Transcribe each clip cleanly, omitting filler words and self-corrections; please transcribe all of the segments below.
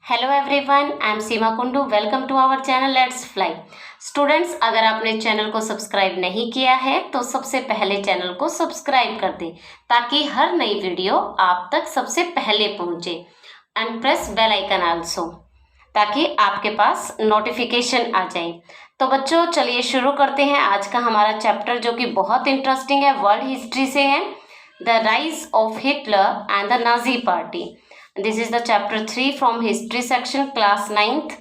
Hello everyone, I am Seema Kundu. Welcome to our channel let's fly. Students, अगर आपने channel को subscribe नहीं किया है तो सबसे पहले चैनल को सब्सक्राइब कर दें ताकि हर नई वीडियो आप तक सबसे पहले पहुंचे। And press bell icon also ताकि आपके पास नोटिफिकेशन आ जाए। तो बच्चों, चलिए शुरू करते हैं आज का हमारा चैप्टर, जो कि बहुत इंटरेस्टिंग है, वर्ल्ड हिस्ट्री से है। The rise of Hitler and the Nazi party. This is the chapter 3 from history section, class 9th।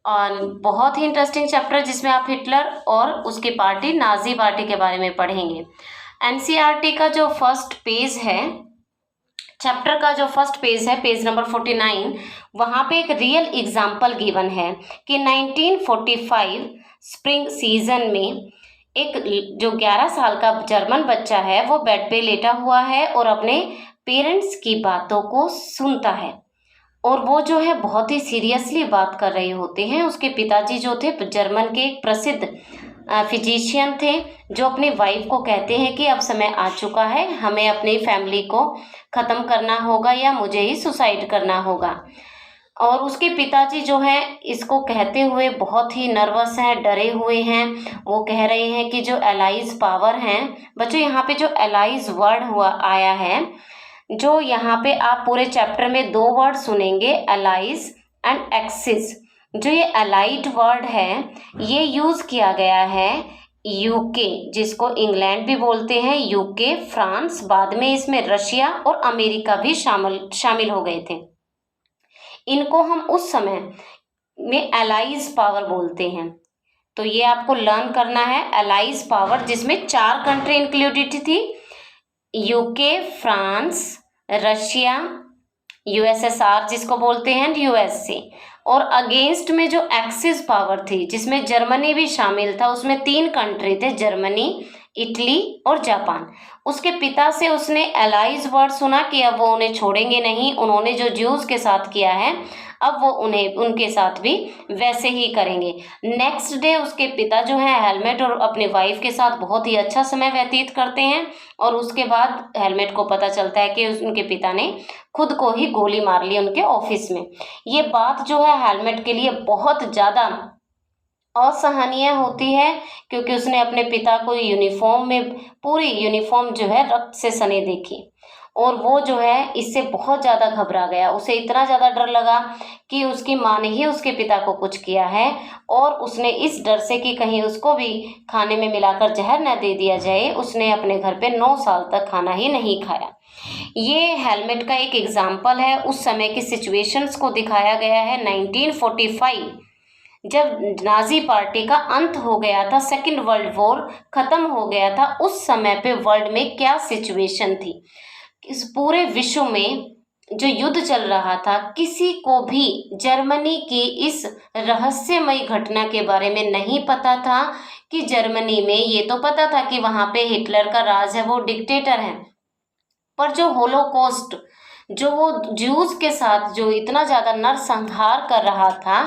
और बहुत ही इंटरेस्टिंग चैप्टर जिसमें आप हिटलर और उसकी पार्टी नाजी पार्टी के बारे में पढ़ेंगे। एनसीईआरटी का जो फर्स्ट पेज है, चैप्टर का जो फर्स्ट पेज है, पेज नंबर 49, वहाँ पे एक रियल एग्जाम्पल गिवन है कि 1945 स्प्रिंग सीजन में एक जो 11 साल का जर्मन बच्चा है वो बेड पे लेटा हुआ है और अपने पेरेंट्स की बातों को सुनता है। और वो जो है बहुत ही सीरियसली बात कर रहे होते हैं। उसके पिताजी जो थे जर्मन के एक प्रसिद्ध फिजिशियन थे, जो अपनी वाइफ को कहते हैं कि अब समय आ चुका है, हमें अपनी फैमिली को ख़त्म करना होगा या मुझे ही सुसाइड करना होगा। और उसके पिताजी जो है इसको कहते हुए बहुत ही नर्वस हैं, डरे हुए हैं। वो कह रहे हैं कि जो एलाइज पावर हैं, बच्चों यहाँ पे जो एलाइज वर्ड हुआ आया है, जो यहाँ पे आप पूरे चैप्टर में दो वर्ड सुनेंगे, एलाइज एंड एक्सिस। जो ये एलाइड वर्ड है ये यूज किया गया है यूके, जिसको इंग्लैंड भी बोलते हैं, यूके, फ्रांस, बाद में इसमें रशिया और अमेरिका भी शामिल हो गए थे। इनको हम उस समय में एलाइज पावर बोलते हैं। तो ये आपको लर्न करना है, एलाइज पावर, जिसमें 4 कंट्री इंक्लूडेड थी, यूके, फ्रांस, रशिया, यूएसएसआर जिसको बोलते हैं, यूएसए। और अगेंस्ट में जो एक्सिस पावर थी जिसमें जर्मनी भी शामिल था, उसमें 3 कंट्री थे, जर्मनी, इटली और जापान। उसके पिता से उसने एलाइज वर्ड सुना कि अब वो उन्हें छोड़ेंगे नहीं, उन्होंने जो ज्यूज के साथ किया है अब वो उन्हें उनके साथ भी वैसे ही करेंगे। नेक्स्ट डे उसके पिता जो है हेलमेट और अपनी वाइफ के साथ बहुत ही अच्छा समय व्यतीत करते हैं। और उसके बाद हेलमेट को पता चलता है कि उनके पिता ने खुद को ही गोली मार ली उनके ऑफिस में। ये बात जो है हेलमेट के लिए बहुत ज़्यादा असहनीय होती है, क्योंकि उसने अपने पिता को यूनिफॉर्म में, पूरी यूनिफॉर्म जो है रक्त से सनी देखी और वो जो है इससे बहुत ज़्यादा घबरा गया। उसे इतना ज़्यादा डर लगा कि उसकी माँ ने ही उसके पिता को कुछ किया है, और उसने इस डर से कि कहीं उसको भी खाने में मिलाकर जहर न दे दिया जाए, उसने अपने घर पे 9 साल तक खाना ही नहीं खाया। ये हेलमेट का एक एग्जाम्पल है, उस समय की सिचुएशंस को दिखाया गया है। 1945 जब नाजी पार्टी का अंत हो गया था, सेकेंड वर्ल्ड वॉर खत्म हो गया था, उस समय पे वर्ल्ड में क्या सिचुएशन थी। इस पूरे विश्व में जो युद्ध चल रहा था, किसी को भी जर्मनी की इस रहस्यमयी घटना के बारे में नहीं पता था कि जर्मनी में, ये तो पता था कि वहाँ पे हिटलर का राज है, वो डिक्टेटर है, पर जो होलोकॉस्ट, जो वो ज्यूज के साथ जो इतना ज़्यादा नरसंहार कर रहा था,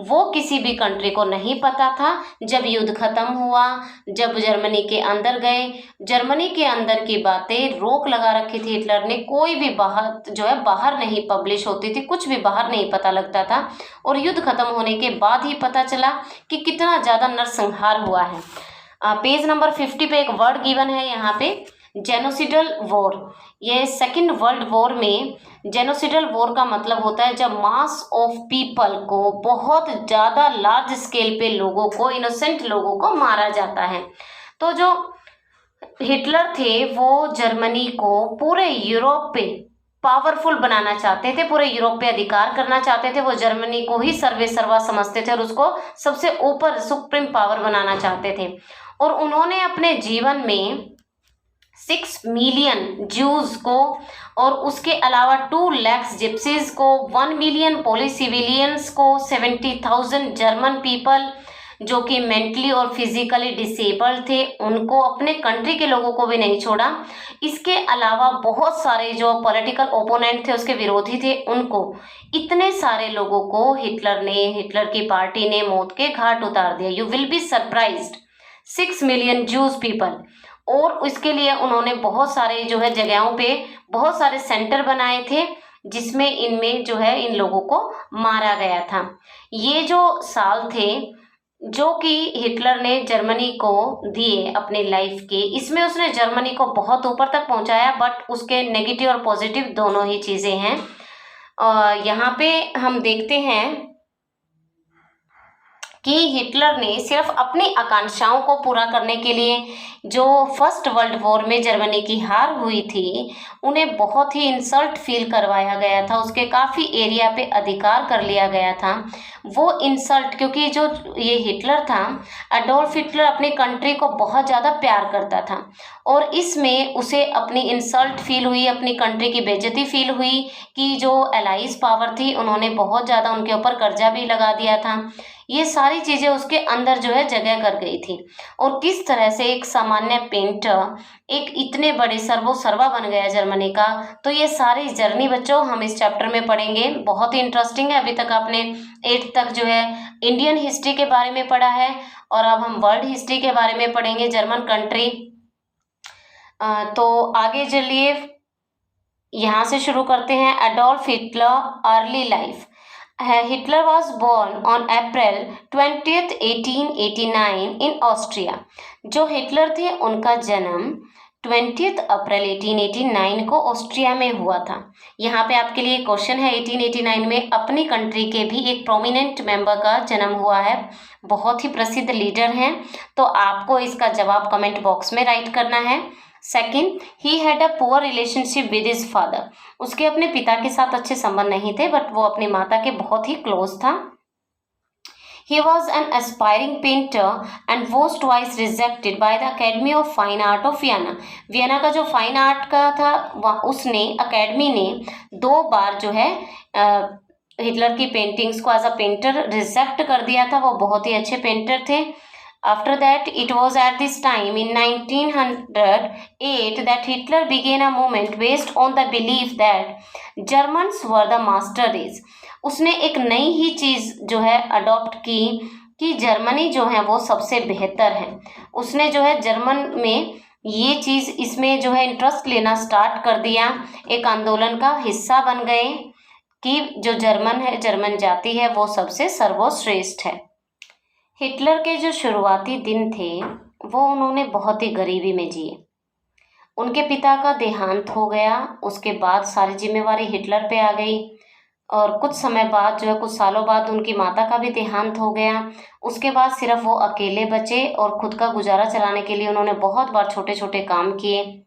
वो किसी भी कंट्री को नहीं पता था। जब युद्ध खत्म हुआ, जब जर्मनी के अंदर गए, जर्मनी के अंदर की बातें रोक लगा रखी थी हिटलर ने, कोई भी बाहर जो है बाहर नहीं पब्लिश होती थी, कुछ भी बाहर नहीं पता लगता था। और युद्ध खत्म होने के बाद ही पता चला कि कितना ज़्यादा नरसंहार हुआ है। पेज नंबर 50 पे एक वर्ड गिवन है यहाँ पे, जेनोसिडल वॉर। ये सेकेंड वर्ल्ड वॉर में जेनोसिडल वॉर का मतलब होता है जब मास ऑफ पीपल को, बहुत ज़्यादा लार्ज स्केल पे लोगों को, इनोसेंट लोगों को मारा जाता है। तो जो हिटलर थे वो जर्मनी को पूरे यूरोप पे पावरफुल बनाना चाहते थे, पूरे यूरोप पे अधिकार करना चाहते थे। वो जर्मनी को ही सर्वे सर्वा समझते थे और उसको सबसे ऊपर सुप्रीम पावर बनाना चाहते थे। और उन्होंने अपने जीवन में 6 मिलियन ज्यूज को और उसके अलावा 2 लाख जिप्सीज को, 1 मिलियन पोलिश सिविलियंस को, 70,000 जर्मन पीपल जो कि मेंटली और फिजिकली डिसेबल्ड थे, उनको, अपने कंट्री के लोगों को भी नहीं छोड़ा। इसके अलावा बहुत सारे जो पॉलिटिकल ओपोनेंट थे, उसके विरोधी थे, उनको, इतने सारे लोगों को हिटलर की पार्टी ने मौत के घाट उतार दिया। You will be surprised, 6 million Jews people. और इसके लिए उन्होंने बहुत सारे जो है जगहों पे बहुत सारे सेंटर बनाए थे जिसमें इनमें जो है इन लोगों को मारा गया था। ये जो साल थे जो कि हिटलर ने जर्मनी को दिए अपने लाइफ के, इसमें उसने जर्मनी को बहुत ऊपर तक पहुंचाया, बट उसके नेगेटिव और पॉजिटिव दोनों ही चीज़ें हैं। यहाँ पे हम देखते हैं कि हिटलर ने सिर्फ अपनी आकांक्षाओं को पूरा करने के लिए, जो फर्स्ट वर्ल्ड वॉर में जर्मनी की हार हुई थी, उन्हें बहुत ही इंसल्ट फील करवाया गया था, उसके काफ़ी एरिया पे अधिकार कर लिया गया था। वो इंसल्ट, क्योंकि जो ये हिटलर था, एडोल्फ हिटलर अपनी कंट्री को बहुत ज़्यादा प्यार करता था और इसमें उसे अपनी इंसल्ट फील हुई, अपनी कंट्री की बेइज्जती फील हुई कि जो एलाइज पावर थी उन्होंने बहुत ज़्यादा उनके ऊपर कर्जा भी लगा दिया था। ये सारी चीज़ें उसके अंदर जो है जगह कर गई थी और किस तरह से एक सामान्य पेंटर एक इतने बड़े सर्वा बन गया जर्मनी का। तो ये सारी जर्नी बच्चों हम इस चैप्टर में पढ़ेंगे, बहुत ही इंटरेस्टिंग है। अभी तक आपने 8th तक जो है इंडियन हिस्ट्री के बारे में पढ़ा है और अब हम वर्ल्ड हिस्ट्री के बारे में पढ़ेंगे, जर्मन कंट्री। तो आगे चलिए यहाँ से शुरू करते हैं। Adolf Hitler early life. Hitler was born on April 20th 1889 in Austria। जो हिटलर थे उनका जन्म 20 अप्रैल 1889 को ऑस्ट्रिया में हुआ था। यहाँ पे आपके लिए क्वेश्चन है, 1889 में अपनी कंट्री के भी एक प्रोमिनेंट मेंबर का जन्म हुआ है, बहुत ही प्रसिद्ध लीडर हैं, तो आपको इसका जवाब कमेंट बॉक्स में राइट करना है। Second, he had a poor relationship with his father. उसके अपने पिता के साथ अच्छे संबंध नहीं थे, बट वो अपनी माता के बहुत ही क्लोज था। He was an aspiring painter and was twice rejected by the Academy of Fine Art of Vienna। Vienna का जो फाइन आर्ट का था उसने अकेडमी ने 2 बार जो है हिटलर की पेंटिंग्स को एज अ पेंटर रिजेक्ट कर दिया था। वो बहुत ही अच्छे पेंटर थे। After that, it was at this time in 1908 that Hitler began a movement based on the belief that Germans were the master race। उसने एक नई ही चीज़ जो है अडॉप्ट की कि जर्मनी जो है वो सबसे बेहतर है। उसने जो है जर्मन में ये चीज़, इसमें जो है इंटरेस्ट लेना स्टार्ट कर दिया, एक आंदोलन का हिस्सा बन गए कि जो जर्मन है, जर्मन जाति है, वो सबसे सर्वश्रेष्ठ है। हिटलर के जो शुरुआती दिन थे वो उन्होंने बहुत ही गरीबी में जिए। उनके पिता का देहांत हो गया, उसके बाद सारी जिम्मेवारी हिटलर पे आ गई और कुछ समय बाद जो है, कुछ सालों बाद उनकी माता का भी देहांत हो गया। उसके बाद सिर्फ वो अकेले बचे और खुद का गुजारा चलाने के लिए उन्होंने बहुत बार छोटे छोटे काम किए।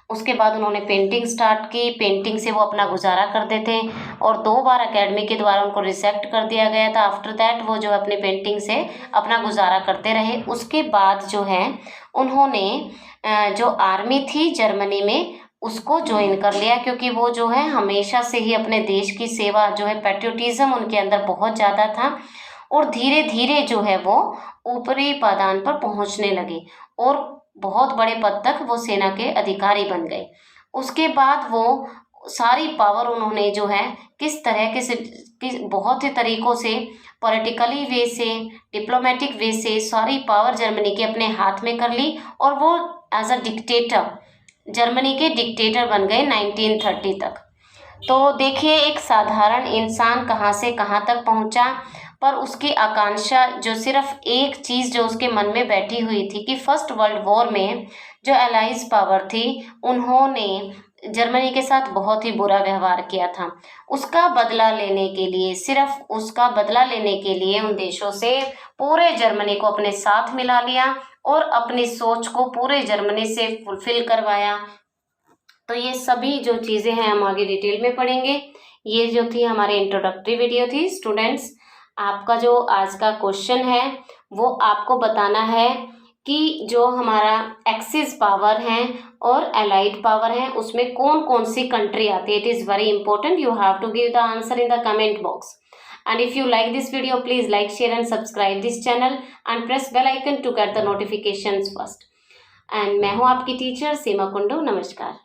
उसके बाद उन्होंने पेंटिंग स्टार्ट की, पेंटिंग से वो अपना गुजारा करते थे और 2 बार एकेडमी के द्वारा उनको रिजेक्ट कर दिया गया था। आफ्टर दैट वो जो अपने पेंटिंग से अपना गुजारा करते रहे। उसके बाद जो है उन्होंने जो आर्मी थी जर्मनी में उसको ज्वाइन कर लिया, क्योंकि वो जो है हमेशा से ही अपने देश की सेवा जो है, पैट्रियोटिज्म उनके अंदर बहुत ज़्यादा था और धीरे धीरे जो है वो ऊपरी पायदान पर पहुंचने लगे और बहुत बड़े पद तक वो सेना के अधिकारी बन गए। उसके बाद वो सारी पावर उन्होंने जो है किस तरह के बहुत ही तरीक़ों से, पॉलिटिकली वे से, डिप्लोमेटिक वे से सारी पावर जर्मनी के अपने हाथ में कर ली और वो एज अ डिक्टेटर जर्मनी के डिक्टेटर बन गए 1930 तक। तो देखिए एक साधारण इंसान कहाँ से कहाँ तक पहुँचा, पर उसकी आकांक्षा जो सिर्फ एक चीज़ जो उसके मन में बैठी हुई थी कि फर्स्ट वर्ल्ड वॉर में जो एलाइज पावर थी उन्होंने जर्मनी के साथ बहुत ही बुरा व्यवहार किया था, उसका बदला लेने के लिए, सिर्फ उसका बदला लेने के लिए उन देशों से पूरे जर्मनी को अपने साथ मिला लिया और अपनी सोच को पूरे जर्मनी से फुलफिल करवाया। तो ये सभी जो चीज़ें हैं हम आगे डिटेल में पढ़ेंगे। ये जो थी हमारी इंट्रोडक्टरी वीडियो थी। स्टूडेंट्स, आपका जो आज का क्वेश्चन है वो आपको बताना है कि जो हमारा एक्सिस पावर है और एलाइड पावर है उसमें कौन कौन सी कंट्री आती है। It is very important, you have to give the answer in the comment box. And if you like this video, please like, share and subscribe this channel and press bell icon to get the notifications first. And मैं हूँ आपकी teacher सीमा कुंडू। नमस्कार।